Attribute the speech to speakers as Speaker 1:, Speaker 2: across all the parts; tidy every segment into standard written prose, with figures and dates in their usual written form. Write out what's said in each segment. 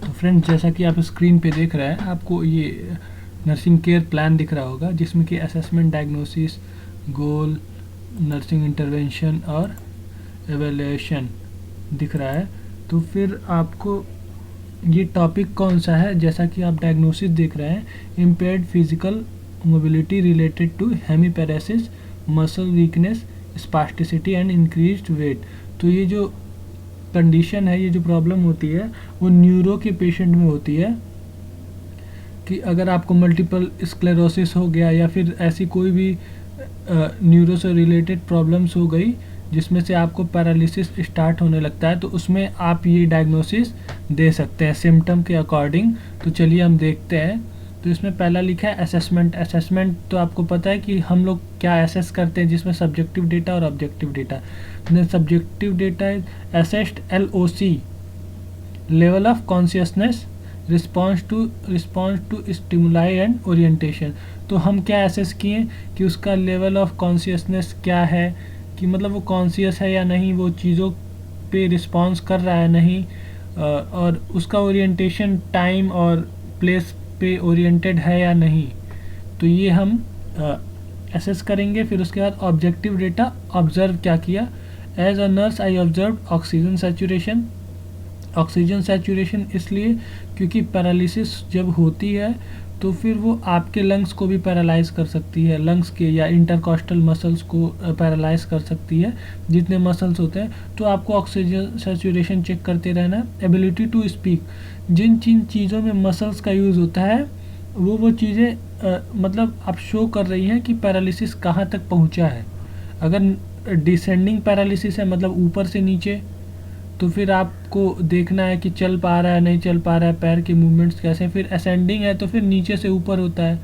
Speaker 1: तो फ्रेंड्स, जैसा कि आप स्क्रीन पे देख रहे हैं, आपको ये नर्सिंग केयर प्लान दिख रहा होगा, जिसमें कि असेसमेंट, डायग्नोसिस, गोल, नर्सिंग इंटरवेंशन और एवेल्यूएशन दिख रहा है। तो फिर आपको ये टॉपिक कौन सा है, जैसा कि आप डायग्नोसिस देख रहे हैं, impaired physical mobility related to hemiparesis, muscle weakness, spasticity and increased weight. तो ये जो कंडीशन है, ये जो प्रॉब्लम होती है, वो न्यूरो के पेशेंट में होती है कि अगर आपको मल्टीपल स्क्लेरोसिस हो गया या फिर ऐसी कोई भी न्यूरो से रिलेटेड प्रॉब्लम्स हो गई जिसमें से आपको पैरालिसिस स्टार्ट होने लगता है, तो उसमें आप ये डायग्नोसिस दे सकते हैं सिम्टम के अकॉर्डिंग। तो चलिए हम देखते हैं। तो इसमें पहला लिखा है असेसमेंट। असेसमेंट तो आपको पता है कि हम लोग क्या असेस करते हैं, जिसमें सब्जेक्टिव डेटा और objective data. Subjective data is assessed LOC, level of consciousness, response to stimuli and orientation. तो हम क्या असेस किए कि उसका लेवल ऑफ कॉन्शियसनेस क्या है, कि मतलब वो कॉन्शियस है या नहीं, वो चीज़ों पे रिस्पॉन्स कर रहा है नहीं, और उसका ओरिएंटेशन टाइम और प्लेस पे ओरिएंटेड है या नहीं। तो ये हम असेस करेंगे। फिर उसके बाद ऑब्जेक्टिव डेटा, ऑब्जर्व क्या किया। As a nurse I observe oxygen saturation. Oxygen saturation इसलिए क्योंकि पैरालिसिस जब होती है तो फिर वो आपके लंग्स को भी पैरालाइज कर सकती है, लंग्स के या इंटरकॉस्टल मसल्स को पैरालाइज कर सकती है, जितने मसल्स होते हैं। तो आपको ऑक्सीजन सैचुरेशन चेक करते रहना है। एबिलिटी टू स्पीक, जिन जिन चीज़ों में मसल्स का यूज़ होता है वो चीज़ें मतलब आप शो कर रही हैं कि पैरालिसिस कहाँ तक पहुँचा है। अगर डिसेंडिंग पैरालिसिस है, मतलब ऊपर से नीचे, तो फिर आपको देखना है कि चल पा रहा है नहीं चल पा रहा है, पैर के मूवमेंट्स कैसे हैं। फिर असेंडिंग है तो फिर नीचे से ऊपर होता है,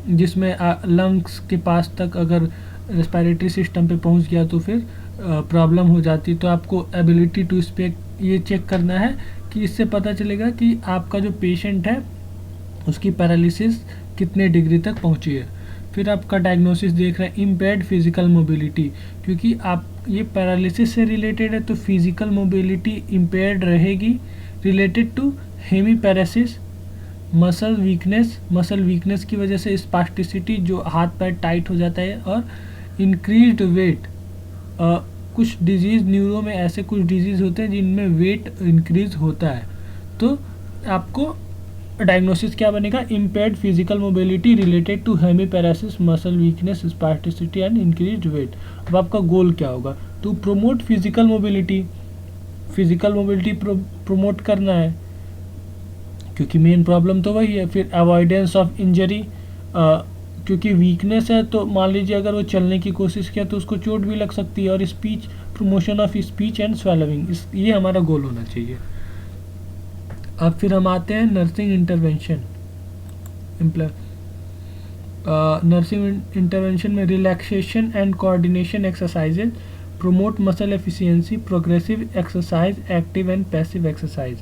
Speaker 1: जिसमें लंग्स के पास तक अगर रेस्पिरेटरी सिस्टम पे पहुंच गया तो फिर प्रॉब्लम हो जाती है। तो आपको एबिलिटी टू स्पीक ये चेक करना है कि इससे पता चलेगा कि आपका जो पेशेंट है उसकी पैरालिसिस कितने डिग्री तक पहुंची है। फिर आपका डायग्नोसिस देख रहे हैं इम्पेयर्ड फिजिकल मोबिलिटी, क्योंकि आप ये पैरालिसिस से रिलेटेड है तो फिजिकल मोबिलिटी इम्पेयर्ड रहेगी। Related to hemiparesis, muscle weakness की वजह से स्पास्टिसिटी, जो हाथ पैर टाइट हो जाता है, और इंक्रीज्ड वेट। कुछ डिजीज़ न्यूरो में ऐसे कुछ डिजीज़ होते हैं जिनमें वेट इंक्रीज होता है। तो आपको डायग्नोसिस क्या बनेगा, impaired physical mobility related to hemiparesis, muscle weakness, spasticity and increased weight. अब आपका गोल क्या होगा, to promote physical mobility promote करना है, क्योंकि मेन प्रॉब्लम तो वही है। फिर अवॉइडेंस ऑफ इंजरी, क्योंकि वीकनेस है तो मान लीजिए अगर वो चलने की कोशिश किया तो उसको चोट भी लग सकती है। और speech, promotion of speech and स्वेलविंग, ये हमारा गोल होना चाहिए। अब फिर हम आते हैं नर्सिंग इंटरवेंशन। नर्सिंग इंटरवेंशन में relaxation and coordination exercises, promote muscle efficiency, progressive exercise, active and passive exercise.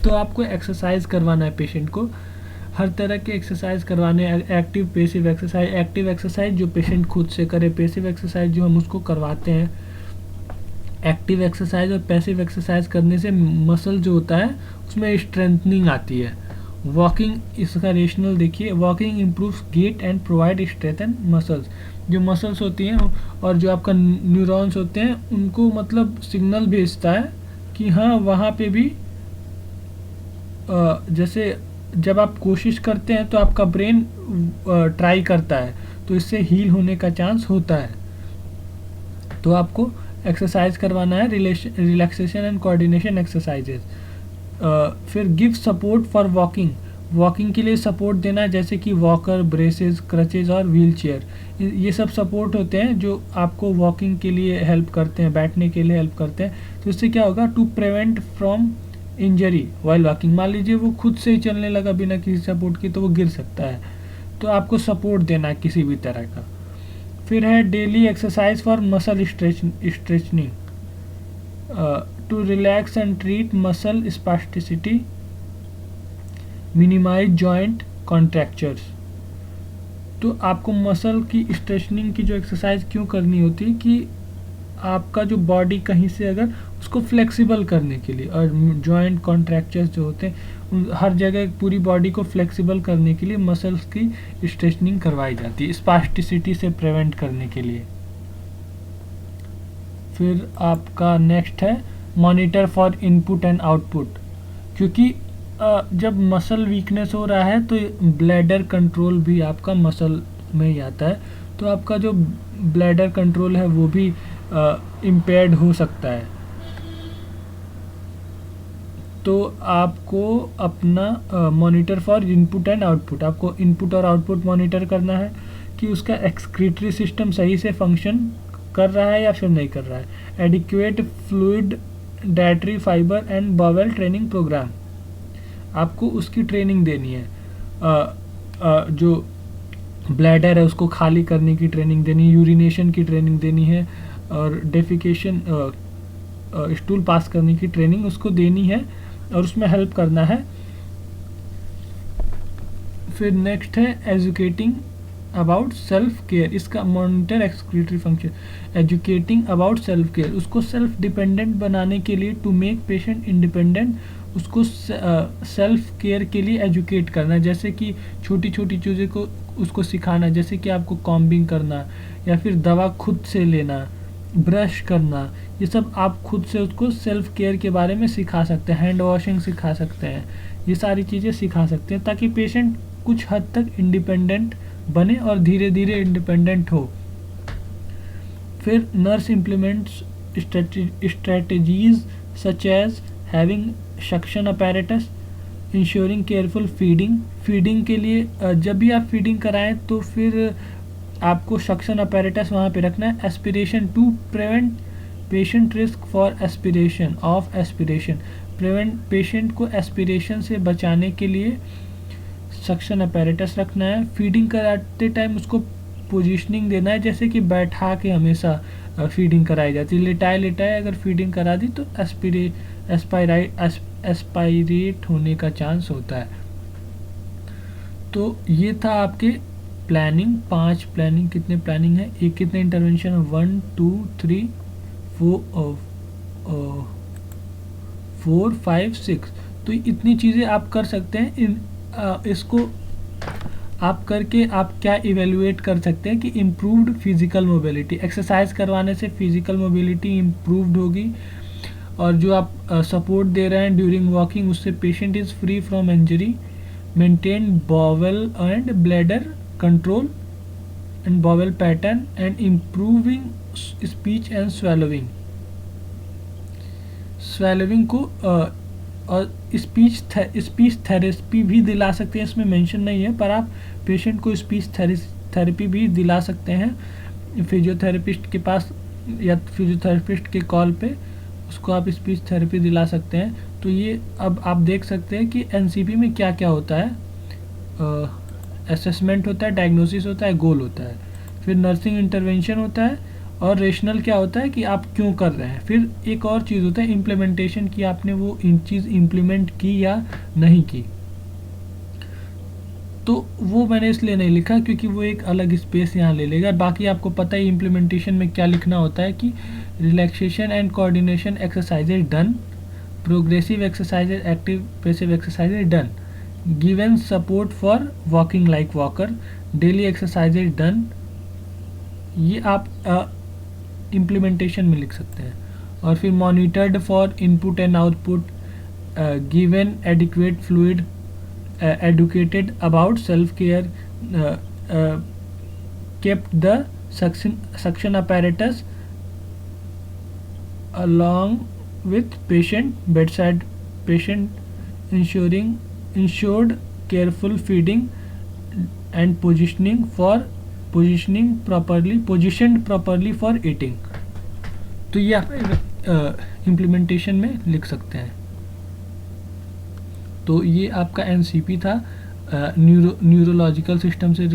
Speaker 1: तो आपको एक्सरसाइज करवाना है पेशेंट को, हर तरह के एक्सरसाइज करवाने हैं। Active, passive exercise. Active exercise जो पेशेंट खुद से करे, पैसिव एक्सरसाइज जो हम उसको करवाते हैं। एक्टिव एक्सरसाइज और पैसिव एक्सरसाइज करने से मसल जो होता है उसमें स्ट्रेंथनिंग आती है। वॉकिंग, इसका रेशनल देखिए, walking improves gait and provide strengthen muscles. जो मसल्स होती हैं और जो आपका न्यूरॉन्स होते हैं उनको मतलब सिग्नल भेजता है कि हाँ वहाँ पे भी जैसे जब आप कोशिश करते हैं तो आपका ब्रेन ट्राई करता है, तो इससे हील होने का चांस होता है। तो आपको एक्सरसाइज करवाना है, रिलैक्सेशन एंड कोऑर्डिनेशन एक्सरसाइजेज। फिर गिव सपोर्ट फॉर वॉकिंग के लिए सपोर्ट देना है, जैसे कि वॉकर, ब्रेसेस, क्रचेज और व्हील चेयर। ये सब सपोर्ट होते हैं जो आपको वॉकिंग के लिए हेल्प करते हैं, बैठने के लिए हेल्प करते हैं। तो इससे क्या होगा, to prevent from injury while walking. मान लीजिए वो खुद से ही चलने लगा बिना किसी सपोर्ट के, तो वो गिर सकता है, तो आपको सपोर्ट देना है किसी भी तरह का। फिर है daily exercise for muscle stretching, to relax and treat muscle spasticity, minimize joint contractures. तो आपको मसल की स्ट्रेचनिंग की जो एक्सरसाइज क्यों करनी होती है कि आपका जो बॉडी कहीं से अगर उसको फ्लेक्सिबल करने के लिए, और जॉइंट कॉन्ट्रैक्चर्स जो होते हैं हर जगह पूरी बॉडी को फ्लेक्सिबल करने के लिए मसल्स की स्ट्रेचनिंग करवाई जाती है, स्पास्टिसिटी से प्रिवेंट करने के लिए। फिर आपका नेक्स्ट है monitor for input and output, क्योंकि जब मसल वीकनेस हो रहा है तो ब्लैडर कंट्रोल भी आपका मसल में ही आता है, तो आपका जो ब्लैडर कंट्रोल है वो भी इम्पेयर्ड हो सकता है। तो आपको अपना monitor for input and output, आपको इनपुट और आउटपुट मॉनिटर करना है कि उसका एक्सक्रीटरी सिस्टम सही से फंक्शन कर रहा है या फिर नहीं कर रहा है। Adequate fluid dietary fibre and bowel training programme, आपको उसकी ट्रेनिंग देनी है। जो ब्लैडर है उसको खाली करने की ट्रेनिंग देनी है, यूरिनेशन की ट्रेनिंग देनी है, और डेफिकेशन स्टूल पास करने की ट्रेनिंग उसको देनी है और उसमें हेल्प करना है। फिर नेक्स्ट है एजुकेटिंग अबाउट सेल्फ केयर, इसका monitor excretory function, educating about self care, उसको सेल्फ डिपेंडेंट बनाने के लिए, टू मेक पेशेंट इंडिपेंडेंट, उसको सेल्फ केयर के लिए एजुकेट करना, जैसे कि छोटी छोटी चीज़ें को उसको सिखाना, जैसे कि आपको कॉम्बिंग करना या फिर दवा खुद से लेना, ब्रश करना, ये सब आप खुद से उसको सेल्फ केयर के बारे में सिखा सकते हैं। हैंड वॉशिंग सिखा सकते हैं, ये सारी चीज़ें सिखा सकते हैं ताकि पेशेंट कुछ हद तक इंडिपेंडेंट बने और धीरे धीरे इंडिपेंडेंट हो। फिर nurse implements strategies such as having suction apparatus, ensuring careful feeding, feeding के लिए जब भी आप फीडिंग कराएं तो फिर आपको सक्शन अपैरेटस वहाँ पे रखना है। Aspiration to prevent patient risk for aspiration of aspiration, prevent patient को एस्पिरेशन से बचाने के लिए सक्शन अपैरेटस रखना है। फीडिंग कराते टाइम उसको पोजीशनिंग देना है, जैसे कि बैठा के हमेशा फीडिंग कराई जाती है, लिटाए लिटाए अगर फीडिंग करा दी तो एस्पायरेट होने का चांस होता है। तो ये था आपके प्लानिंग, 5 प्लानिंग, कितने प्लानिंग है, एक कितने इंटरवेंशन है, 1 2 3 4 5 6, तो इतनी चीज़ें आप कर सकते हैं। इसको आप करके आप क्या इवेल्युएट कर सकते हैं कि इम्प्रूव्ड फिजिकल मोबिलिटी, एक्सरसाइज करवाने से फिजिकल मोबिलिटी इम्प्रूव्ड होगी, और जो आप सपोर्ट दे रहे हैं ड्यूरिंग वॉकिंग उससे patient is free from injury, maintain bowel and bladder control and bowel pattern and improving speech and swallowing को और स्पीच थेरेपी भी दिला सकते हैं, इसमें मेंशन नहीं है, पर आप पेशेंट को स्पीच थेरेपी भी दिला सकते हैं फिजियोथेरेपिस्ट के पास या फिजियोथेरेपिस्ट के कॉल पे, उसको आप स्पीच थेरेपी दिला सकते हैं। तो ये अब आप देख सकते हैं कि एनसीपी में क्या क्या होता है, असेसमेंट होता है, डायग्नोसिस होता है, गोल होता है, फिर नर्सिंग इंटरवेंशन होता है, और रेशनल क्या होता है कि आप क्यों कर रहे हैं। फिर एक और चीज़ होता है इम्प्लीमेंटेशन, कि आपने वो चीज़ इम्प्लीमेंट की या नहीं की। तो वो मैंने इसलिए नहीं लिखा क्योंकि वो एक अलग स्पेस यहाँ ले लेगा। बाकी आपको पता है इम्प्लीमेंटेशन में क्या लिखना होता है कि relaxation and coordination exercises done, progressive exercises, active passive exercises done, given support for walking like walker, daily exercises done, ये आप इम्प्लीमेंटेशन में लिख सकते हैं। और फिर monitored for input and output, given adequate fluid, educated about self-care, kept the suction apparatus along with bedside patient, ensured careful feeding and positioned properly for eating। तो ये आप इम्प्लीमेंटेशन में लिख सकते हैं। तो ये आपका एनसीपी था न्यूरोलॉजिकल सिस्टम से